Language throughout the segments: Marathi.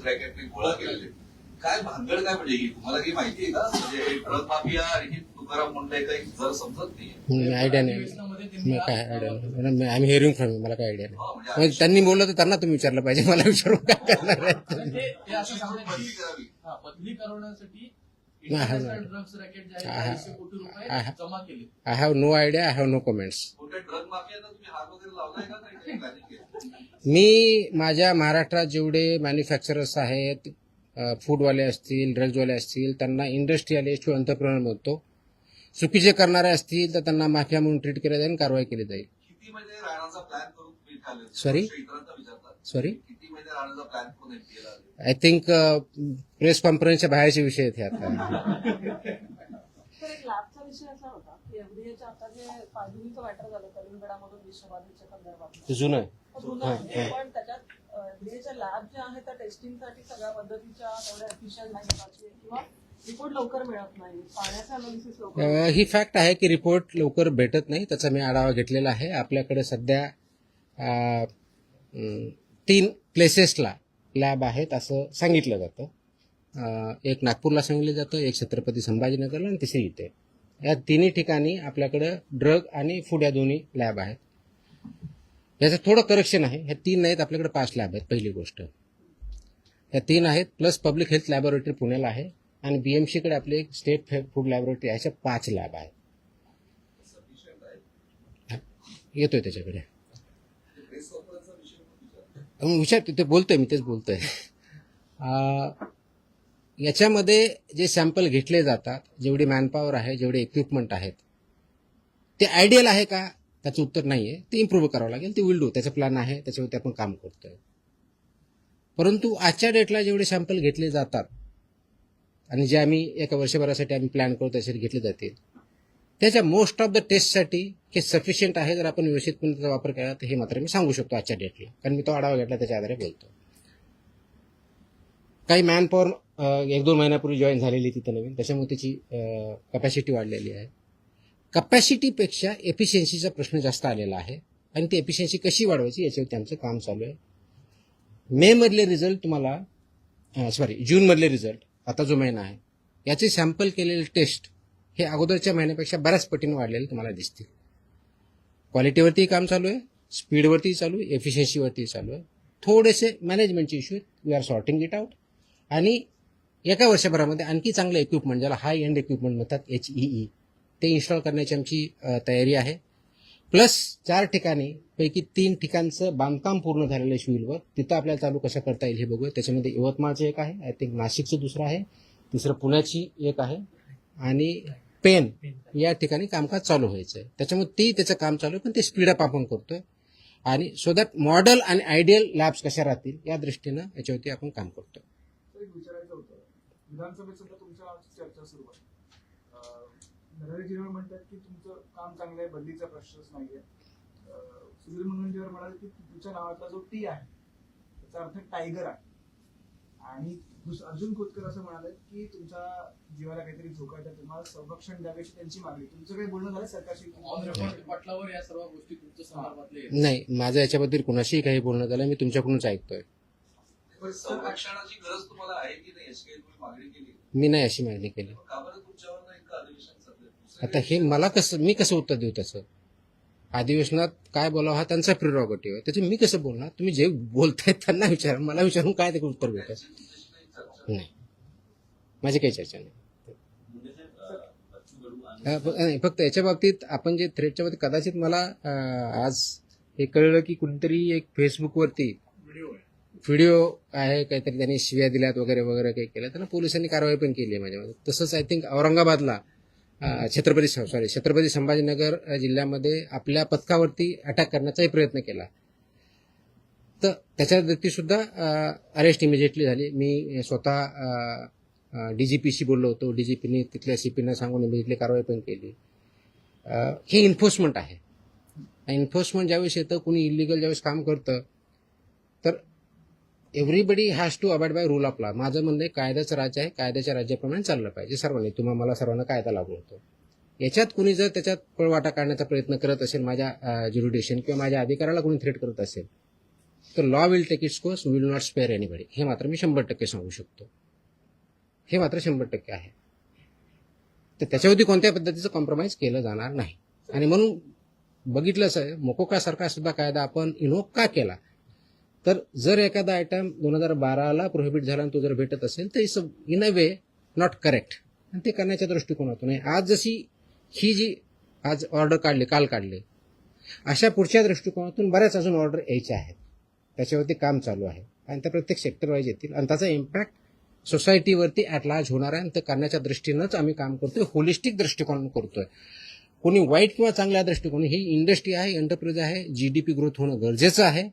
रॅकेटने गोळा केलेले. काय भानगड काय म्हणजे ही तुम्हाला काही माहिती आहे का? म्हणजे ड्रग माफिया आणि ही तुकाराम मुंडे काही जर समजत नाही. आयडिया नाही, काय आयडिया नाही. आम्ही हिअरिंग फ्रॉम मला काय आयडिया नाही. म्हणजे त्यांनी बोललं तर त्यांना तुम्ही विचारलं पाहिजे, मला विचारून काय करणार आहे. बदली करवण्यासाठी ड्रग्स रॅकेट जे आहा. आहे 250 कोटी रुपये जमा केले. I have no idea, I have no comments. कुठे ड्रग माफियांना तुम्ही हात वगैरे लावलाय का? काही प्लॅनिंग केलं? मी माझ्या महाराष्ट्रात जेवढे मॅन्युफॅक्चरर्स आहेत, फूडवाले असतील, ड्रग्जवाले असतील, त्यांना इंडस्ट्रियलिस्ट किंवा एंटरप्रेन्योर म्हणतो. चुकीचे करणारे असतील तर त्यांना माफिया म्हणून ट्रीट केलं जाईल, कारवाई केली जाईल. किती महिने राहण्याचा प्लॅन करून तुम्ही खाल्ले? Sorry? इतरांना विचारतात. Sorry? किती महिने राहण्याचा प्लॅन करून केला? आय थिंक प्रेस कॉन्फरन्सच्या बाहेरचे विषय आहेत हे आता. तर एक लॅबचा विषय असा होता की एफडीएच्या आता जे पायधुनीचं मॅटर झालं कलिंगडामधून विषबाधेच्या संदर्भात ते जुनं आहे. जुनं आहे, पण त्याच्यात एफडीएच्या लॅब ज्या आहेत त्या टेस्टिंगसाठी सगळ्या पद्धतीच्या एवढ्या एफिशियंट नाही किंवा रिपोर्ट लवकर मिळत नाही, पाण्याचं अनालिसिस लवकर ही फॅक्ट आहे की रिपोर्ट लवकर भेटत नाही. त्याचा मी आढावा घेतलेला आहे. आपल्याकडे सध्या 3 प्लेसेसला लॅब आहेत असं सांगितलं जातं. एक नागपूरला सांगितलं जातं, एक छत्रपती संभाजीनगरला आणि तिसरी इथे. या तिन्ही ठिकाणी आपल्याकडं ड्रग आणि फूड या दोन्ही लॅब आहेत. याचं थोडं करेक्शन आहे. ह्या 3 नाहीत, आपल्याकडे 5 लॅब आहेत. पहिली गोष्ट ह्या 3 आहेत, प्लस पब्लिक हेल्थ लॅबोरेटरी पुण्याला आहे आणि बीएमसीकडे आपली एक स्टेट फूड लॅबोरेटरी अशा 5 लॅब आहेत. येतोय त्याच्याकडे विचार, ते बोलतोय मी, तेच बोलतोय. याच्यामध्ये जे सॅम्पल घेतले जातात, जेवढी मॅनपॉवर आहे, जेवढे इक्विपमेंट आहेत, ते आयडियल आहे का? त्याचं उत्तर नाही आहे. ते इम्प्रूव्ह करावं लागेल. ते विल डू. त्याचा प्लॅन आहे, त्याच्यावरती आपण काम करतोय. परंतु आजच्या डेटला जेवढे सॅम्पल घेतले जातात आणि जे आम्ही एका वर्षभरासाठी आम्ही प्लॅन करतो त्यासाठी घेतले जातील, त्याच्या मोस्ट ऑफ द टेस्टसाठी हे सफिशियंट आहे. जर आपण व्यवस्थितपणे त्याचा वापर केला तर हे मात्र मी सांगू शकतो आजच्या डेटला, कारण मी तो आढावा घेतला, त्याच्या आधारे बोलतो. काही मॅनपॉवर 1-2 महिन्यापूर्वी जॉईन झालेली तिथं नवीन, त्याच्यामुळे त्याची कपॅसिटी वाढलेली आहे. कपॅसिटीपेक्षा एफिशियन्सीचा प्रश्न जास्त आलेला आहे आणि ती एफिशियन्सी कशी वाढवायची याच्यावरती आमचं काम चालू आहे. मे मधले रिझल्ट तुम्हाला, जूनमधले रिझल्ट, आता जो महिना आहे याचे सॅम्पल केलेले टेस्ट हे अगोदरच्या महिन्यापेक्षा बऱ्याच पटीने वाढलेले तुम्हाला दिसतील. क्वालिटीवरती काम चालू आहे, स्पीडवरती चालू आहे, एफिशियन्सीवरती चालू आहे. थोडेसे मॅनेजमेंटचे issue, we are sorting it out. आणि एका वर्षभरामध्ये आणखी चांगलं इक्विपमेंट, ज्याला हाय एंड इक्विपमेंट म्हणतात, HEE, ते इन्स्टॉल करण्याची आमची तयारी आहे. प्लस 4 ठिकाणी पैकी 3 ठिकाणचं बांधकाम पूर्ण झालेलं सिव्हिलवर, तिथं आपल्याला चालू कसं करता येईल हे बघूया. त्याच्यामध्ये यवतमाळचं एक आहे, आय थिंक नाशिकचं दुसरं आहे, तिसरं पुण्याची एक आहे आणि पेन या ठिकाणी कामकाज चालू व्हायचं आहे. त्याच्यामुळे त्याचं काम चालू आहे, पण ते स्पीडअप आपण करतोय. आणि सो दॅट मॉडेल आणि आयडियल लॅब्स कशा राहतील या दृष्टीनं याच्यावरती आपण काम करतोय. विचारायचं होतं, विधानसभेत सुद्धा तुमच्या चर्चा सुरू आहे. नरेंद्रजीवर म्हणतात की तुमचं काम चांगलं आहे, बदलीचा प्रश्नच नाहीये. सुधीर मुनगंटीवार म्हणाले की तुमच्या नावातला जो टी आहे त्याचा अर्थ टायगर आहे. आणि अर्जुन खोतकर असं म्हणाले की तुमच्या जीवाला काहीतरी धोका आहे, तर तुम्हाला संरक्षण द्यावेची त्यांची मागणी. तुमचं काही बोलणं झालं सरकारशी? पटलावर या सर्व गोष्टी तुमच्या संदर्भातले नाही, माझं याच्याबद्दल कुणाशीही काही बोलणं झालं, मी तुमच्याकडूनच ऐकतोय. संरक्षणाची गरज तुम्हाला आहे की नाही याची काही तुम्ही मागणी केली? मी नाही अशी मागणी केली. का बरं तुमच्यावर इतकं अधिवेशन सध्या? आता हे मला मी कसं उत्तर देऊ त्याचं? अधिवेशनात काय बोलावं हा त्यांचा प्रिरॉगेटिव्ह आहे, त्याचं मी कसं बोलणार? तुम्ही जे बोलतायत त्यांना विचारा, मला विचारून काय ते उत्तर भेटेल? नाही, माझी काही चर्चा नाही. फक्त याच्या बाबतीत आपण जे थ्रेडच्या बाबतीत कदाचित मला आज हे कळलं की कुणीतरी एक फेसबुकवरती व्हिडिओ आहे, काहीतरी त्यांनी शिव्या दिल्यात वगैरे वगैरे काही केलं, त्यांना पोलिसांनी कारवाई पण केली आहे माझ्यामध्ये. तसंच आय थिंक औरंगाबादला छत्रपती संभाजीनगर जिल्ह्यामध्ये आपल्या पथकावरती अटॅक करण्याचाही प्रयत्न केला, तर त्याच्या व्यक्ती सुद्धा अरेस्ट इमिजिएटली झाली. मी स्वतः DGPशी बोललो होतो, DGPनी तिथल्या CPना सांगून इमिजिएटली कारवाई पण केली. हे इन्फोर्समेंट आहे. इन्फोर्समेंट ज्यावेळेस येतं, कुणी इलिगल ज्यावेळेस काम करतं, तर everybody has to abide by rule of law. माझं म्हणणं कायद्याचं राज्य आहे, कायद्याच्या राज्याप्रमाणे चाललं पाहिजे सर्वांनी. तुम्हाला मला सर्वांना कायदा लागू होतो. याच्यात कुणी जर त्याच्यात पळवाटा काढण्याचा प्रयत्न करत असेल, माझ्या ज्युरिडिक्शन किंवा माझ्या अधिकाराला कुणी थ्रेट करत असेल, तर law will take its course, will not spare anybody. हे मात्र मी 100% सांगू शकतो. हे मात्र 100% आहे. तर त्याच्यावरती कोणत्या पद्धतीचं कॉम्प्रोमाइज केलं जाणार नाही. आणि म्हणून बघितलंच आहे, मोकोकासारखा सुद्धा कायदा आपण इन्व्होक का केला, तर जर एखादा आयटम 2012ला प्रोहिबिट झाला आणि तो जर भेटत असेल तर it's in a way not correct. आणि ते करण्याच्या दृष्टिकोनातून आहे. आज जशी ही जी आज ऑर्डर काढली, काल काढली, अशा पुढच्या दृष्टिकोनातून बऱ्याच अजून ऑर्डर यायच्या आहेत. त्याच्यावरती काम चालू आहे आणि त्या प्रत्येक सेक्टर वाईज येतील आणि त्याचा इम्पॅक्ट सोसायटीवरती ॲट लार्ज होणार आहे. आणि ते करण्याच्या दृष्टीनंच आम्ही काम करतोय, होलिस्टिक दृष्टिकोन करतोय. कोणी वाईट किंवा चांगल्या दृष्टिकोन, ही इंडस्ट्री आहे, एंटरप्राइज आहे, जीडीपी ग्रोथ होणं गरजेचं आहे,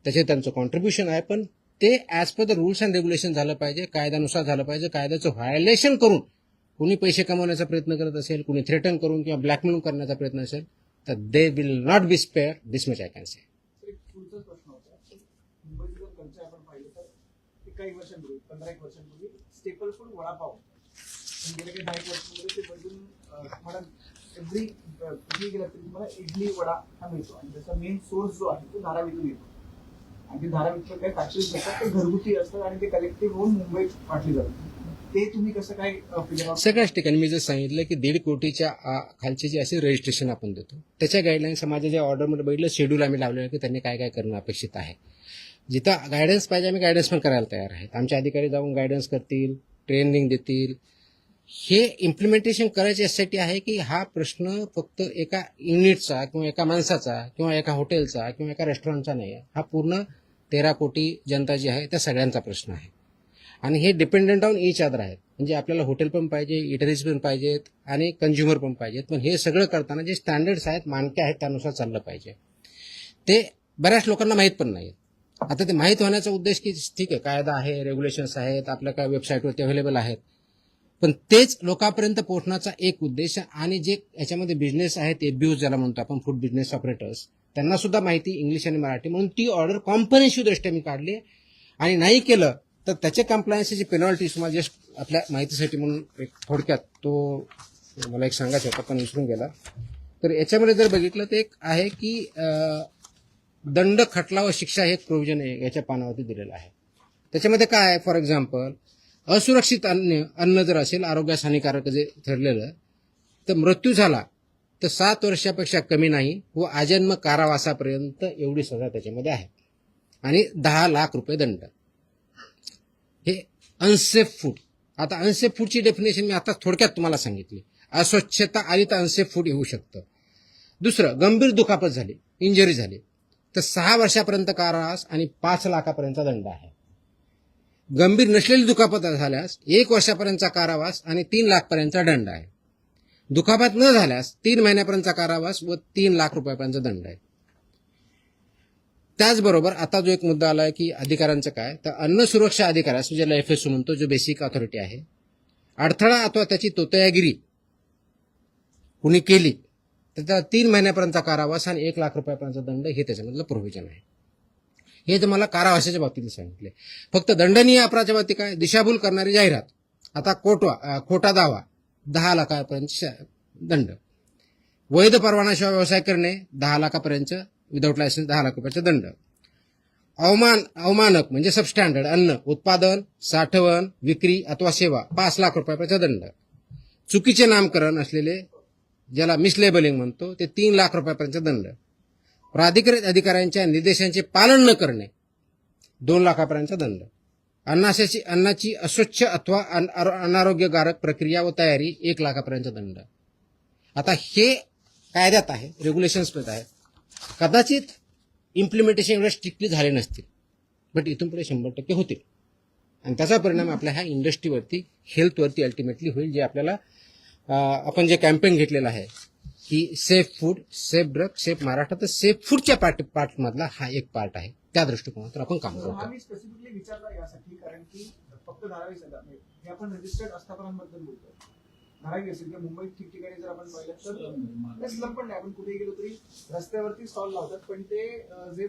त्याचे त्यांचं कॉन्ट्रीब्युशन आहे, पण ते as per the rules and regulation झालं पाहिजे, कायद्यानुसार झालं पाहिजे. कायद्याचं व्हायोलेशन करून कुणी पैसे कमवण्याचा प्रयत्न करत असेल, कुणी थ्रेटन करून किंवा ब्लॅकमेल करण्याचा प्रयत्न असेल, तर they will not be spare. This much I can say. तर एक पुढचाच प्रश्न होता. मुंबईचं जर कल्चर आपण पाहिलं तर ते काही वर्षांपूर्वी, 15-1 वर्षांपूर्वी स्टेपल फूड वडापाव, पण गेल्या काही 10 वर्षांमध्ये ते बदलून तुम्हाला एव्हरी कुठेही गेला तरी तुम्हाला इडली वडा हा मिळतो आणि त्याचा मेन सोर्स जो आहे तो धारावीतून येतो. आणि ते धारावीतलं काही फॅक्टरीज असतात ते घरगुती असतात आणि ते कलेक्टिव्ह होऊन मुंबईत वाटली जातात. ते तुम्ही कसं काय फिगर आउट? सगळ्याच ठिकाणी मी जर सांगितलं की 1.5 कोटीच्या खालचे जे असे रजिस्ट्रेशन आपण देतो, त्याच्या गाईडलाईन्स माझ्या ज्या ऑर्डरमध्ये बघितलं, शेड्यूल आम्ही लावलेलं की त्यांनी काय काय करणं अपेक्षित आहे. जिथं गायडन्स पाहिजे आम्ही गायडन्स पण करायला तयार आहेत. आमचे अधिकारी जाऊन गायडन्स करतील, ट्रेनिंग देतील. हे इम्प्लिमेंटेशन करायचे यासाठी आहे की हा प्रश्न फक्त एका युनिटचा किंवा एका माणसाचा किंवा एका हॉटेलचा किंवा एका रेस्टॉरंटचा नाही आहे. हा पूर्ण 13 कोटी जनता जी आहे त्या सगळ्यांचा प्रश्न आहे. आणि हे डिपेंडंट ऑन ईच अदर आहेत. म्हणजे आपल्याला हॉटेल पण पाहिजे, इटरीज पण पाहिजेत आणि कंझ्युमर पण पाहिजेत. पण हे सगळं करताना जे स्टँडर्ड्स आहेत, मानके आहेत, त्यानुसार चाललं पाहिजे. ते बऱ्याच लोकांना माहीत पण नाही. आता ते माहीत होण्याचा उद्देश की ठीक आहे, कायदा आहे, रेग्युलेशन्स आहेत, आपल्या काय वेबसाईटवरती अवेलेबल आहेत, पण तेच लोकांपर्यंत पोहोचण्याचा एक उद्देश. आणि जे याच्यामध्ये बिझनेस आहेत, एबीयूज ज्याला म्हणतो आपण, फूड बिझनेस ऑपरेटर्स, त्यांना सुद्धा माहिती इंग्लिश आणि मराठी, म्हणून ती ऑर्डर कॉम्प्रिहेन्सिव्ह दृष्ट्या मी काढली. आणि नाही केलं तर त्याचे कम्प्लायन्सची पेनॉल्टी तुम्हाला जस्ट आपल्या माहितीसाठी म्हणून एक थोडक्यात तो मला एक सांगायचं होता पण विसरून गेला. तर याच्यामध्ये जर बघितलं तर एक आहे की दंड, खटला व शिक्षा हे एक प्रोव्हिजन याच्या पानावरती दिलेलं आहे. त्याच्यामध्ये काय आहे, फॉर एक्झाम्पल असुरक्षित अन्न जर असेल, आरोग्यास हानिकारक जे ठरलेलं, तर मृत्यू झाला तर 7 वर्षापेक्षा कमी नाही व आजन्म कारावासापर्यंत एवढी सजा त्याच्यामध्ये आहे आणि 10 लाख रुपये दंड. हे अनसेफ फूड. आता अनसेफ फूडची डेफिनेशन मी आता थोडक्यात तुम्हाला सांगितली. अस्वच्छता आली तर अनसेफ फूड येऊ शकतं. दुसरं, गंभीर दुखापत झाली, इंजरी झाली, तर 6 वर्षापर्यंत कारावास आणि 5 लाखापर्यंतचा दंड आहे. गंभीर नसलेली दुखापत झाल्यास 1 वर्षापर्यंतचा कारावास आणि 3 लाखपर्यंतचा दंड आहे. दुखापत न झाल्यास 3 महिन्यापर्यंतचा कारावास व 3 लाख रुपयापर्यंतचा दंड आहे. त्याचबरोबर आता जो एक मुद्दा आला की अधिकाऱ्यांचं काय, तर अन्न सुरक्षा अधिकाऱ्यास, ज्याला FSO म्हणतो, जो बेसिक ऑथॉरिटी आहे, अडथळा अथवा त्याची तोतयागिरी कुणी केली तर त्याला 3 महिन्यापर्यंतचा कारावास आणि 1 लाख रुपयापर्यंतचा दंड हे त्याच्यामधलं प्रोव्हिजन आहे. हे तर मला कारावासाच्या बाबतीत सांगितले. फक्त दंडनीय अपराधाच्या बाबतीत काय, दिशाभूल करणारी जाहिरात, आता खोटा दावा 10 लाखापर्यंत दंड, वैध परवानाशिवाय व्यवसाय करणे 10 लाखापर्यंत, विदाऊट लायसन्स 10 लाख रुपयाचा दंड, अवमानक म्हणजे सबस्टँडर्ड अन्न उत्पादन, साठवण, विक्री अथवा सेवा 5 लाख रुपयाचा दंड, चुकीचे नामकरण असलेले ज्याला मिसलेबलिंग म्हणतो ते 3 लाख रुपयापर्यंत दंड, प्राधिकृत अधिकाऱ्यांच्या निर्देशांचे पालन न करणे 2 लाखापर्यंतचा दंड, अन्नाची अस्वच्छ अथवा अनारोग्यकारक प्रक्रिया व तयारी 1 लाखापर्यंतचा दंड. आता हे कायद्यात आहे, रेग्युलेशन्समध्ये आहे. कदाचित इम्प्लिमेंटेशन एवढे स्ट्रिक्टली झाले नसतील, बट इथून पुढे 100% होतील आणि त्याचा परिणाम आपल्या ह्या इंडस्ट्रीवरती, हेल्थवरती अल्टिमेटली होईल. जे आपल्याला आपण जे कॅम्पेन घेतलेलं आहे की safe food, safe drug, safe Maharashtra, तर सेफ फूडच्या पार्टमधला हा एक पार्ट आहे. त्या दृष्टिकोनातून आपण काम हा करतो. मी स्पेसिफिकली विचारला यासाठी कारण की फक्त धारावी हे आपण रजिस्टर्ड आस्थापनांबद्दल बोलतोय. धारावी असेल किंवा मुंबईत ठिकठिकाणी जर आपण पाहिलं तर स्लम पण नाही, आपण कुठे गेलो तरी रस्त्यावरती स्टॉल लावतात, पण ते जे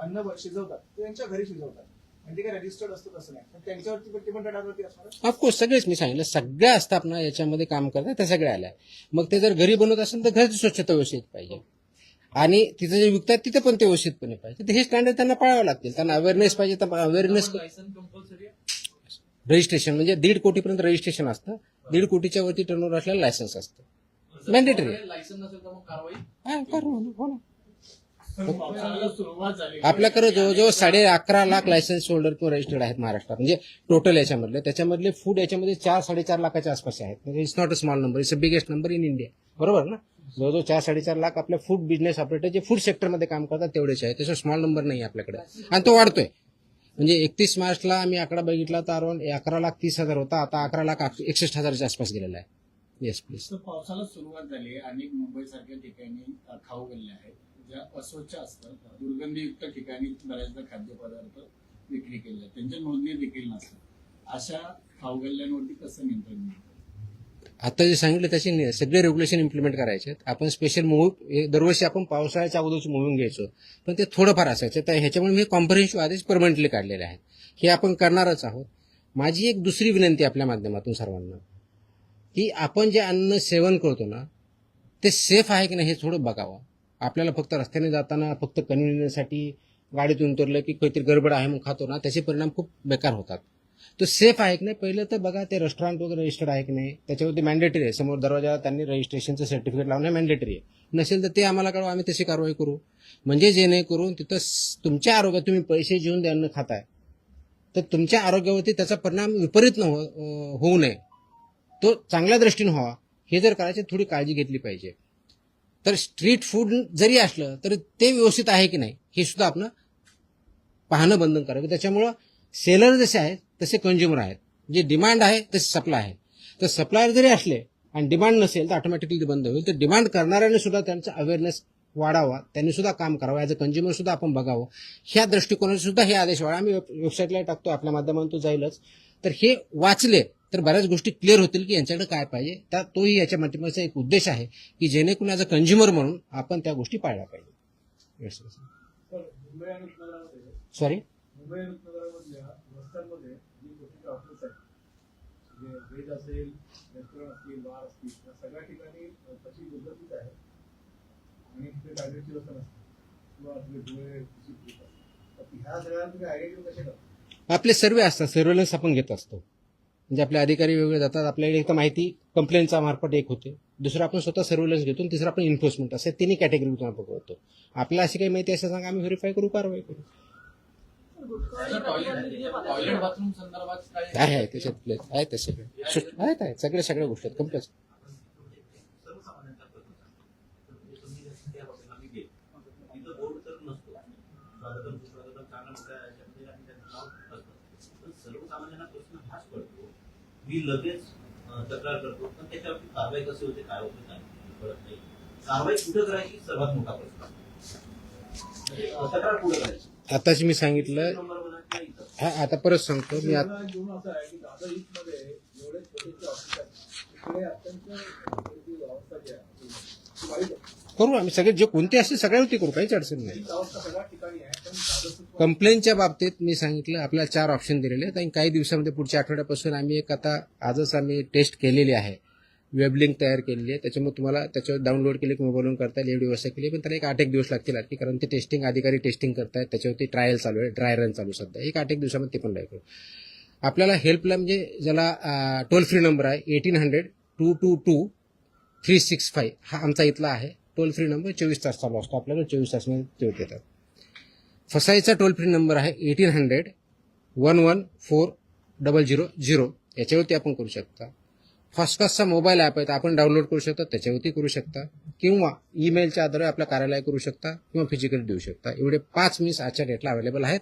अन्न शिजवतात ते त्यांच्या घरी शिजवतात आणि ते काय रजिस्टर्ड असतं तसं नाही, पण त्यांच्यावरती पण ते पण रडारवरती असणार. ऑफकोर्स सगळेच मी सांगितलं, सगळ्या आस्थापना याच्यामध्ये काम करतात, त्या सगळ्या आल्या. मग ते जर घरी बनवत असेल तर घरची स्वच्छता व्यवस्थित पाहिजे. आणि तिथं जे विकतात तिथे पण ते व्यवस्थितपणे पाहिजे. तर हे स्टँडर्ड त्यांना पाळावं लागतील. त्यांना अवेअरनेस पाहिजे, तर अवेअरनेस लायसन कंपल्सरी रजिस्ट्रेशन म्हणजे 1.5 कोटीपर्यंत रजिस्ट्रेशन असतं. 1.5 कोटीच्या वरती टर्नओव्हर असलेलं लायसन्स असतं. मॅन्डेटरी लायसन नसेल तर मग कारवाई. हो ना. पावसाळ्याला सुरुवात झाली. आपल्याकडे जवळजवळ 11.5 लाख लायसन्स होल्डर किंवा रजिस्टर्ड आहेत महाराष्ट्रात. म्हणजे टोटल याच्यामधले त्याच्यामधले फूड याच्यामध्ये 4-4.5 लाखाच्या आसपास आहेत. म्हणजे it's not a small number, it's a biggest number in India. बरोबर ना. जवळजवळ 4-4.5 लाख आपल्या फूड बिझनेस ऑपरेटर जे फूड सेक्टरमध्ये काम करतात तेवढेच आहे. त्याचा स्मॉल नंबर नाही आपल्याकडे आणि तो वाढतोय. म्हणजे 31 मार्चला आम्ही आकडा बघितला तर अराउंड 11,30,000 होता, आता 11,61,000च्या आसपास गेलेला आहे. Yes please. तर पावसाला सुरुवात झाली. अनेक मुंबईसारख्या ठिकाणी खाऊ गल्ल्या आहेत ज्या अस्वच्छ असतात. दुर्गंधीयुक्त ठिकाणी बऱ्याचदा खाद्यपदार्थ विक्री केले जातात, त्यांच्या नोंदणी देखील नसतात. अशा खाऊ गल्ल्यांवरती कसं नियंत्रण मिळतं? आता जे सांगितलं त्याचे सगळे रेग्युलेशन इम्प्लिमेंट करायचे आहेत. आपण स्पेशल मूव्ह दरवर्षी आपण पावसाळ्याच्या अगोदरची मूव्हिंग घ्यायचो, पण ते थोडंफार असायचं. तर ह्याच्यामुळे मी कॉम्प्रिहेन्सिव्ह आदेश परमनंटली काढलेले आहेत. हे आपण करणारच आहोत. माझी एक दुसरी विनंती आपल्या माध्यमातून सर्वांना, की आपण जे अन्न सेवन करतो ना ते सेफ आहे की नाही हे थोडं बघावं. आपल्याला फक्त रस्त्याने जाताना फक्त कन्व्हिनियन्ससाठी गाडीतून उतरलं की काहीतरी गडबड आहे म्हणून खातो ना, त्याचे परिणाम खूप बेकार होतात. तो सेफ आहे की नाही पहिलं तर बघा. ते रेस्टॉरंट वगैरे रजिस्टर्ड आहे की नाही त्याच्यावरती मॅन्डेटरी आहे. समोर दरवाजाला त्यांनी रजिस्ट्रेशनचं सर्टिफिकेट लावणं मॅन्डेटरी आहे. नसेल तर ते आम्हाला कळवा, आम्ही तशी कारवाई करू. म्हणजे जेणेकरून तिथं तुमच्या आरोग्यात तुम्ही पैसे घेऊन ते अन्न खाताय तर तुमच्या आरोग्यावरती त्याचा परिणाम विपरीत होऊ नये, तो चांगल्या दृष्टीने व्हावा. हे जर करायची थोडी काळजी घेतली पाहिजे. तर स्ट्रीट फूड जरी असलं तरी ते व्यवस्थित आहे की नाही हे सुद्धा आपण पाहणं बंधन करावं. त्याच्यामुळं सेलर जसे आहेत तसे कंझ्युमर आहेत. जे डिमांड आहे तसे सप्लाय आहे. तर सप्लायर जरी असले आणि डिमांड नसेल तर ऑटोमॅटिकली ते बंद होईल. तर डिमांड करणाऱ्याने सुद्धा त्यांचा अवेअरनेस वाढावा, त्यांनी सुद्धा काम करावं. ॲज अ कंझ्युमर सुद्धा आपण बघावं. ह्या दृष्टिकोनाने सुद्धा हे आदेश वाढा. आम्ही वेबसाईटला टाकतो, आपल्या माध्यमातून तो जाईलच. तर हे वाचले तर बऱ्याच गोष्टी क्लिअर होतील की यांच्याकडे काय पाहिजे. तर तोही याच्या माध्यमाचा एक उद्देश आहे की जेणेकरून ॲज अ कंझ्युमर म्हणून आपण त्या गोष्टी पाळल्या पाहिजे. मुंबई आणि उपनगरामध्ये सॉरी मुंबई आणि उपनगरामधल्या रस्त्यांमध्ये जी छोटी हॉटेल्स आहेत, म्हणजे व्हेज असेल, रेस्टॉरंट असतील, बार असतील, त्या सगळ्या ठिकाणी तशी दुर्गतीच आहे आणि तिथे कायद्याची व्यवस्था नसते किंवा डोळे तर ह्या सगळ्यांना तुम्ही आयडेंटिफाय कसे करता? आपले सर्वे असतात, सर्वेलन्स आपण घेत असतो. म्हणजे आपले अधिकारी वेगळे जातात. आपल्याकडे एक तर माहिती कंप्लेंटचा मार्फत एक होते, दुसरं आपण स्वतः सर्वेलन्स घेतो आणि तिसरं आपण एन्फोर्समेंट असे तिन्ही कॅटेगरीतून आपण बघतो. आपल्याला अशी काही माहिती असं सांगा, आम्ही व्हेरीफाय करू, कारवाई करू. टॉयलेट बाथरूम संदर्भात काय आहे त्याच्यात आहेत ते सगळे आहेत सगळ्या गोष्टी आहेत कंप्लेंट. सर्वसामान्यांना प्रश्न हाच पडतो, मी लगेच तक्रार करतो, पण त्याच्यावरती कारवाई कशी होते, काय होते काय कळत नाही. कारवाई कुठं करायची सर्वात मोठा प्रश्न. तक्रार कुठं करायची आताच मी सांगितलं. आता परत सांगतो मी. घेऊन असं आहे की दादा मध्ये एवढे छोटे ऑफिस आहेत, तिकडे अत्यंत व्यवस्था जी आहे ती वाईट आहे. करू आम्ही सगळे जे कोणते असतील सगळ्यावरती करू, काहीच अडचण नाही. ही अवस्था सगळ्या ठिकाणी आहे. पण दादा कंप्लेंटच्या बाबतीत मी सांगितलं आपल्याला 4 ऑप्शन दिलेले आहेत आणि काही दिवसामध्ये पुढच्या आठवड्यापासून आम्ही एक आता आजच आम्ही टेस्ट केलेली आहे, वेब लिंक तयार केलेली आहे. त्याच्यामुळे तुम्हाला त्याच्यावर डाउनलोड केले की मोबाईलवरून करता येईल. एवढी व्यवस्था केली, पण त्याला एक 8-1 दिवस लागतील आणखी, कारण ते टेस्टिंग अधिकारी टेस्टिंग करतायत. त्याच्यावरती ट्रायल चालू आहे, ड्राय रन चालू सध्या. एक 8-1 दिवसामध्ये ते पण लागेल. आपल्याला हेल्पलाईन म्हणजे ज्याला टोल फ्री नंबर आहे 1800-222-365 हा आमचा इथला आहे. टोल फ्री नंबर 24 तास चालू असतो, आपल्याकडे 24 तासमध्ये ते येतात. फसाईचा टोल फ्री नंबर आहे 1800-114-000. याच्यावरती आपण करू शकता. फास्टकास्टचा मोबाईल ॲप आहे, तर आपण डाउनलोड करू शकता, त्याच्यावरती करू शकता, किंवा ईमेलच्या आधारे आपल्या कार्यालय करू शकता किंवा फिजिकली देऊ शकता. एवढे 5 मीन्स आजच्या डेटला अवेलेबल आहेत.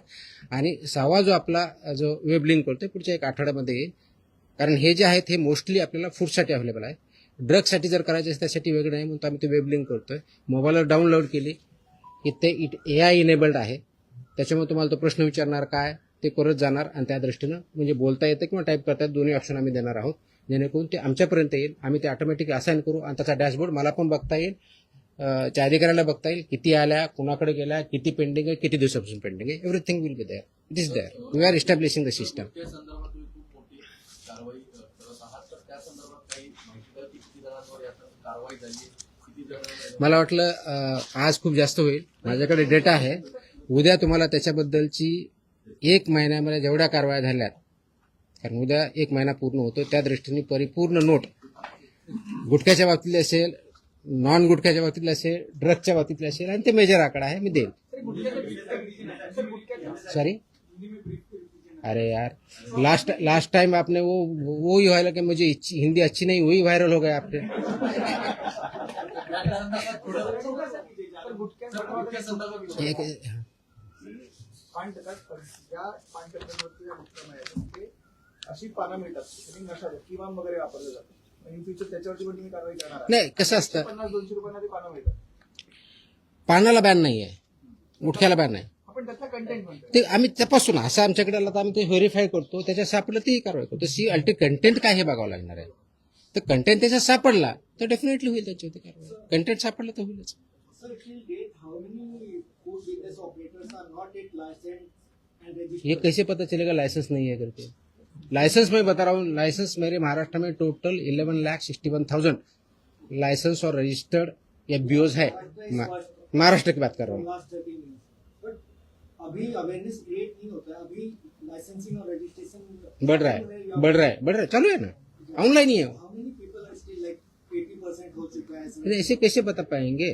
आणि 6वा जो आपला जो वेब लिंक करतोय पुढच्या 1 आठवड्यामध्ये येईल. कारण हे जे आहेत हे मोस्टली आपल्याला फूडसाठी अवेलेबल आहे. ड्रगसाठी जर करायचे असेल त्यासाठी वेगळं नाही, म्हणून आम्ही ते वेब लिंक करतोय. मोबाईलवर डाउनलोड केली की ते AI इनेबल्ड आहे. त्याच्यामुळे तुम्हाला तो प्रश्न विचारणार काय ते करत जाणार आणि त्या दृष्टीनं म्हणजे बोलता येतं किंवा टाईप करता येतं, दोन्ही ऑप्शन आम्ही देणार आहोत, जेणेकरून ते आमच्यापर्यंत येईल. आम्ही ते ऑटोमॅटिक असाइन करू आणि त्याचा डॅशबोर्ड मला पण बघता येईल, त्या अधिकाऱ्याला बघता येईल, किती आल्या, कुणाकडे गेल्या, किती पेंडिंग आहे, किती दिवसापासून पेंडिंग आहे. Everything will be there. It is there. We are establishing the system. त्या संदर्भात तुम्ही खूप मोठी कारवाई करत आहात, तर त्या संदर्भात काही माहिती द्या की किती जणांवर याचा कारवाई झाली, किती मला वाटलं आज खूप जास्त होईल. माझ्याकडे डेटा आहे. उद्या तुम्हाला त्याच्याबद्दलची 1 महिन्यामध्ये जेवढ्या कारवाया झाल्यात, कारण उद्या 1 महिना पूर्ण होतो, त्या दृष्टीने परिपूर्ण नोट गुटख्याच्या बाबतीतली असेल, नॉन गुटख्याच्या बाबतीतली असेल, ड्रग्सच्या बाबतीतली असेल, आणि ते मेजर आकडा आहे, मी देईल. सॉरी, अरे यार, लास्ट टाइम आपने वो ही वायरल कि मुझे हिंदी अच्छी नहीं, वही वायरल हो गया आपने. एक पान टक्क्यात या 5%वरती जे गुटखा मिळाले ते अशी पानं मिळतात त्यांनी नशा किंवा वगैरे वापरलं जातं आणि फ्युचर त्याच्यावरती पण तुम्ही कारवाई करणार आहात. नाही, कसं असतं, 50-200 रुपयांना ते पानं मिळतात. पानाला बॅन नाही आहे, गुटख्याला बॅन आहे. आपण त्यातला कंटेंट म्हणतो ते आम्ही तपासून, असं आमच्याकडे आलं तर आम्ही ते व्हेरीफाय करतो, त्याच्यात सापडलं तेही कारवाई करतो. सी अल्टी कंटेंट काय हे बघावं लागणार आहे. तर कंटेंट त्याच्यात सापडला तर डेफिनेटली होईल त्याच्यावरती कारवाई. कंटेंट सापडलं तर होईलच. Sir, till date, how many food business operators are not yet licensed and registered? ये कैसे पता चलेगा लाइसेंस नहीं है करके? लाइसेंस मैं बता रहा हूँ, लाइसेंस मेरे महाराष्ट्र में टोटल 11,61,000 लाइसेंस और रजिस्टर्ड एफबीओज है. महाराष्ट्र की बात कर रहा हूँ. Last 13 years. But अभी अवेयरनेस क्रिएट नहीं होता है, अभी लाइसेंसिंग और रजिस्ट्रेशन बढ़ रहा है, चालू है ना, ऑनलाइन ही है. How many people are still like 80% हो चुका है sir? ऐसे कैसे बता पाएंगे?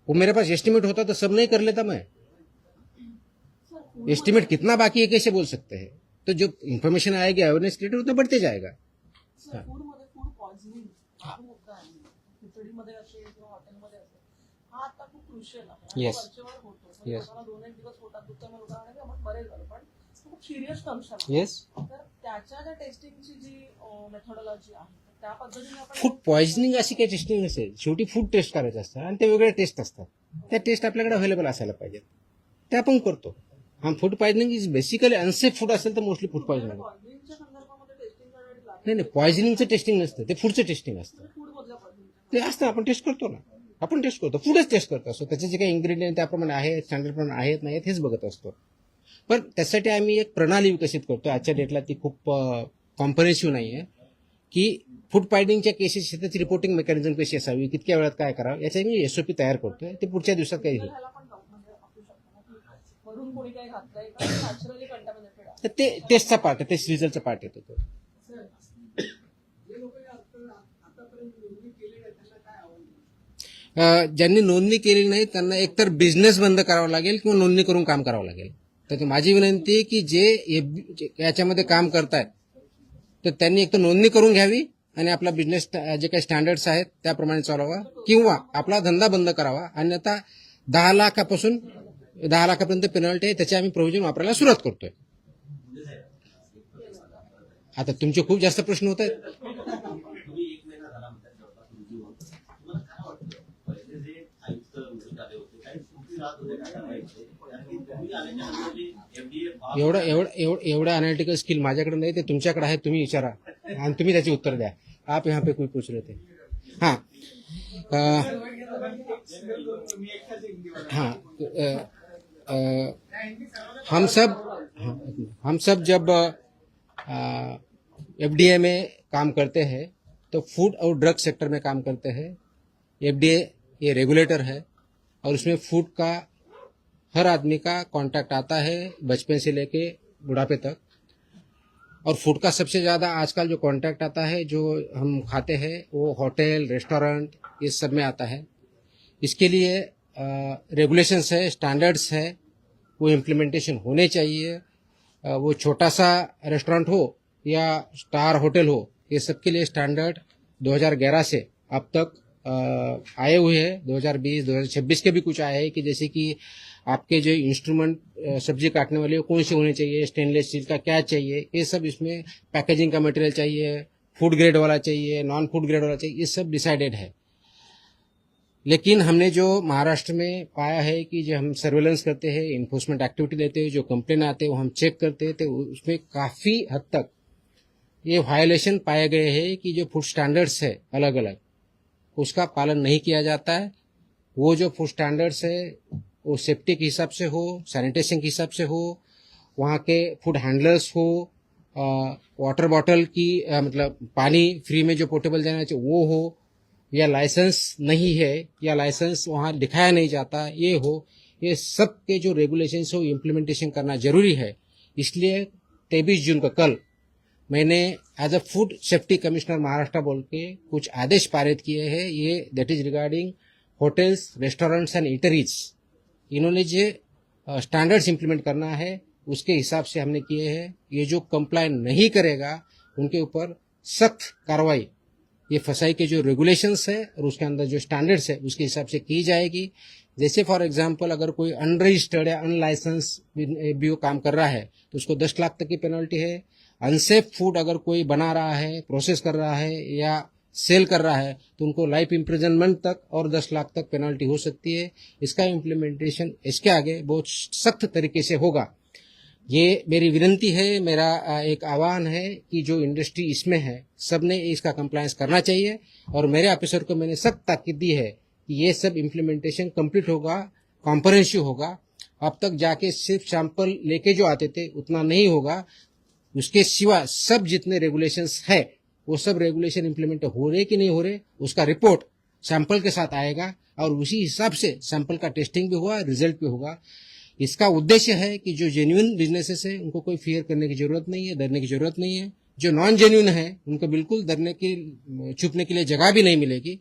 वो मेरे पास एस्टिमेट होता तो सब नहीं कर लेता मैं. एस्टिमेट कितना बाकी है कैसे बोल सकते हैं? तो जो इन्फॉर्मेशन आएगी, अवेयरनेस क्रिएट उतना बढ़ते जाएगा. सर, फूडमध्ये फूड पॉइझनिंग हा मुद्दा आहे. खिचडीमध्ये असेल किंवा हॉटेलमध्ये असेल, हा आता खूप क्रुशियल आहे. आणि Yes. वरचेवर होतो. म्हणजे Yes. कोणाला 2-1 दिवस पोटात दुखतं म्हणून उदाहरण आपण बरे झालो, पण खूप सिरियस कंडिशन आहे. येस, तर त्याच्या ज्या टेस्टिंगची जी मेथॉडॉलॉजी आहे त्या पद्धतीने आपण फूड पॉइझनिंग अशी काही टेस्टिंग नसेल. शेवटी फूड टेस्ट करायचं असतं आणि ते वेगळे टेस्ट असतात. त्या टेस्ट आपल्याकडे अवेलेबल असायला पाहिजेत, ते आपण करतो. हा food poisoning is basically unsafe food असेल तर मोस्टली फूड पॉइझनिंग. पॉइझनिंगच्या संदर्भामध्ये टेस्टिंग करण्याची लागते. नाही, पॉइझनिंगचं टेस्टिंग नसतं, ते फूडचं टेस्टिंग असतं. फूड मधल्या पॉइझनिंग ते असतं, आपण टेस्ट करतो ना, आपण टेस्ट करतो, फूडच टेस्ट करतो असतो. त्याचे जे काही इन्ग्रेडियंट त्याप्रमाणे आहेत, स्टँडर्ड प्रमाणे आहेत नाही हेच बघत असतो. पण त्यासाठी आम्ही एक प्रणाली विकसित करतो. आजच्या डेटला ती खूप कॉम्प्रेहेन्सिव्ह नाही आहे, की फूड पॉइझनिंगच्या केसेस त्याची रिपोर्टिंग मेकॅनिझम कशी असावी, कितक्या वेळात काय करावं, याचा मी एसओपी तयार करतोय. ते पुढच्या दिवसात काही होईल. ह्याला पण म्हणजे असू शकतं ना, की वरून कोणी काही घातलंय का नॅचरली कंटामिनेटेड आहे. तर ते टेस्टचा पार्ट आहे, टेस्ट रिझल्टचा पार्ट येतो तो. जे लोक आतापर्यंत नोंदणी केलेली आहे त्यांना काय आव्हान? ज्यांनी नोंदणी केलेली नाही त्यांना एकतर बिझनेस बंद करावा लागेल किंवा नोंदणी करून काम करावं लागेल. तर माझी विनंती आहे की जे याच्यामध्ये काम करतायत तर त्यांनी एक तर नोंदणी करून घ्यावी आणि आपला बिझनेस जे काही स्टँडर्ड्स आहेत त्याप्रमाणे चालवावा, किंवा आपला धंदा बंद करावा. अन्यथा 10 लाखापासून 10 लाखापर्यंत पेनल्टी आहे, त्याचे आम्ही प्रोव्हिजन वापरायला सुरुवात करतोय. आता तुमचे खूप जास्त प्रश्न होत आहेत. तुम्ही 1 महिना झाला म्हणतात जवळपास रुजू होऊन. तुम्हाला काय वाटतं पहिले जे आयुक्त उद्धव आले होते काही सुट्टी राहत होते काय करायचे, कारण की तुम्ही आल्याच्या नंतर जे FDA एवढं अनालिटिकल स्किल माझ्याकडे नाही, ते तुमच्याकडे आहे. तुम्ही विचारा आणि तुम्ही त्याची उत्तर द्या. आप यहाँ पे कोई पूछ रहे थे. हाँ हाँ हम सब जब एफडीए में काम करते हैं तो फूड और ड्रग सेक्टर में काम करते हैं. एफडीए ये रेगुलेटर है और उसमें फूड का हर आदमी का कांटेक्ट आता है, बचपन से लेके बुढ़ापे तक. और फूड का सबसे ज़्यादा आजकल जो कांटेक्ट आता है, जो हम खाते हैं, वो होटल, रेस्टोरेंट, ये सब में आता है. इसके लिए रेगुलेशंस है, स्टैंडर्ड्स है, वो इम्प्लीमेंटेशन होने चाहिए. वो छोटा सा रेस्टोरेंट हो या स्टार होटल हो, ये सब के लिए स्टैंडर्ड 2011 से अब तक आए हुए हैं. 2020, 2026 के भी कुछ आए हैं कि जैसे कि आपके जो इंस्ट्रूमेंट सब्जी काटने वाले कौन से होने चाहिए, स्टेनलेस स्टील का क्या चाहिए, ये सब इसमें पैकेजिंग का मटेरियल चाहिए, फूड ग्रेड वाला चाहिए, नॉन फूड ग्रेड वाला चाहिए, ये सब डिसाइडेड है. लेकिन हमने जो महाराष्ट्र में पाया है कि जो हम सर्वेलेंस करते हैं, इन्फोर्समेंट एक्टिविटी लेते हैं, जो कंप्लेन आते हैं वो हम चेक करते हैं, तो उसमें काफ़ी हद तक ये वायलेशन पाए गए हैं कि जो फूड स्टैंडर्ड्स है अलग अलग, उसका पालन नहीं किया जाता है. वो जो फूड स्टैंडर्ड्स है वो सेफ्टी के हिसाब से हो, सैनिटेशन के हिसाब से हो, वहाँ के फूड हैंडलर्स हो, वाटर बॉटल की मतलब पानी फ्री में जो पोर्टेबल देना चाहिए वो हो, या लाइसेंस नहीं है या लाइसेंस वहाँ दिखाया नहीं जाता, ये सब के जो रेगुलेशंस हो इम्प्लीमेंटेशन करना जरूरी है। इसलिए 23 जून को कल मैंने as a food safety commissioner Maharashtra बोल के कुछ आदेश पारित किए हैं। ये that is regarding hotels, restaurants and eateries. इन्होंने जो स्टैंडर्ड्स इम्प्लीमेंट करना है उसके हिसाब से हमने किए हैं। ये जो कंप्लाई नहीं करेगा उनके ऊपर सख्त कार्रवाई, ये फसाई के जो रेगुलेशंस है और उसके अंदर जो स्टैंडर्ड्स है उसके हिसाब से की जाएगी। जैसे फॉर एग्जांपल अगर कोई अनरजिस्टर्ड या अनलाइसेंस एफबीओ काम कर रहा है तो उसको 10 लाख तक की पेनल्टी है। अनसेफ फूड अगर कोई बना रहा है, प्रोसेस कर रहा है या सेल कर रहा है तो उनको लाइफ इम्प्रिजनमेंट तक और 10 लाख तक पेनल्टी हो सकती है। इसका इम्प्लीमेंटेशन इसके आगे बहुत सख्त तरीके से होगा। ये मेरी विनती है, मेरा एक आह्वान है कि जो इंडस्ट्री इसमें है सबने इसका कंप्लायंस करना चाहिए और मेरे ऑफिसर को मैंने सख्त ताकीद दी है कि ये सब इम्प्लीमेंटेशन कंप्लीट होगा, कॉम्प्रहेंसिव होगा। अब तक जाके सिर्फ सैंपल लेके जो आते थे उतना नहीं होगा, उसके सिवा सब जितने रेगुलेशंस है वो सब रेगुलेशन इम्प्लीमेंट हो रहे कि नहीं हो रहे उसका रिपोर्ट सैंपल के साथ आएगा और उसी हिसाब से सैंपल का टेस्टिंग भी होगा, रिजल्ट भी होगा। इसका उद्देश्य है कि जो जेन्युइन बिजनेसेस है उनको कोई फियर करने की जरूरत नहीं है, डरने की जरूरत नहीं है। जो नॉन जेन्युइन है उनको बिल्कुल डरने की, छुपने के लिए जगह भी नहीं मिलेगी।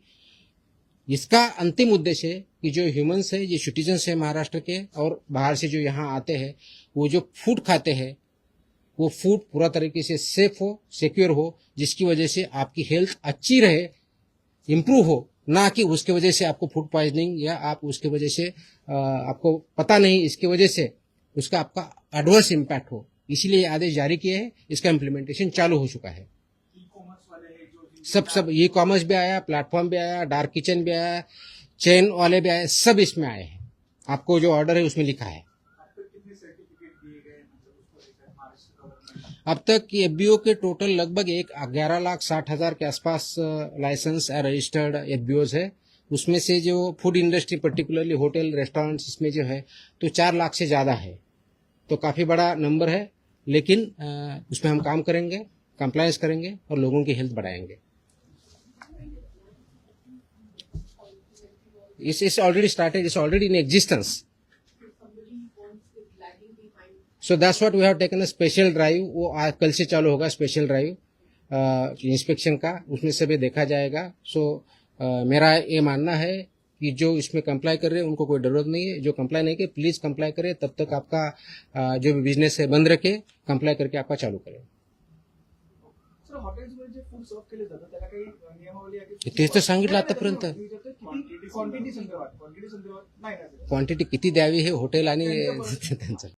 इसका अंतिम उद्देश्य है कि जो ह्यूमंस है, ये सिटीजन्स है महाराष्ट्र के और बाहर से जो यहाँ आते हैं, वो जो फूड खाते हैं वो फूड पूरा तरीके से सेफ हो, सिक्योर हो, जिसकी वजह से आपकी हेल्थ अच्छी रहे, इम्प्रूव हो, ना कि उसके वजह से आपको फूड पॉइजनिंग या आप उसके वजह से आपको पता नहीं इसकी वजह से उसका आपका एडवर्स इम्पैक्ट हो। इसीलिए ये आदेश जारी किए हैं। इसका इम्प्लीमेंटेशन चालू हो चुका है। ई कॉमर्स वाले हैं जो सब ई कॉमर्स भी आया, प्लेटफॉर्म भी आया, डार्क किचन भी आया, चेन वाले भी आए, सब इसमें आए हैं। आपको जो ऑर्डर है उसमें लिखा है। अब तक कितने सर्टिफिकेट दिए गए मतलब उसको लेकर महाराष्ट्र गवर्नमेंट? अब तक एफबीओ के टोटल लगभग 11,60,000 के आसपास लाइसेंस रजिस्टर्ड एफबीओज है। उसमें से जो food industry particularly hotel, restaurants इसमें जो है तो 4 लाख से ज़्यादा है, तो काफ़ी बड़ा नंबर है। लेकिन उसमें हम काम करेंगे, कंप्लायंस करेंगे और लोगों की हेल्थ बढ़ाएंगे। It's already started, it's already in existence. So that's what we have taken a special drive. वो कल से चालू होगा स्पेशल ड्राइव इंस्पेक्शन का, उसमें से भी देखा जाएगा। सो मेरा ये मानना है कि जो इसमें कंप्लाई कर रहे हैं उनको कोई जरूरत नहीं है। जो कंप्लाई नहीं करे प्लीज कंप्लाई करे, तब तक आपका जो भी बिजनेस है बंद रखे, कंप्लाई करके आपका चालू करें। सर हॉटेल्समध्ये जे फूड सर्व केले जातं त्याला काही नियमावली आहे की? तेच तर सांगितलं आतापर्यंत। क्वांटिटी संदर्भात नाही ना? क्वांटिटी किती द्यावी हे हॉटेल आणि त्यांचं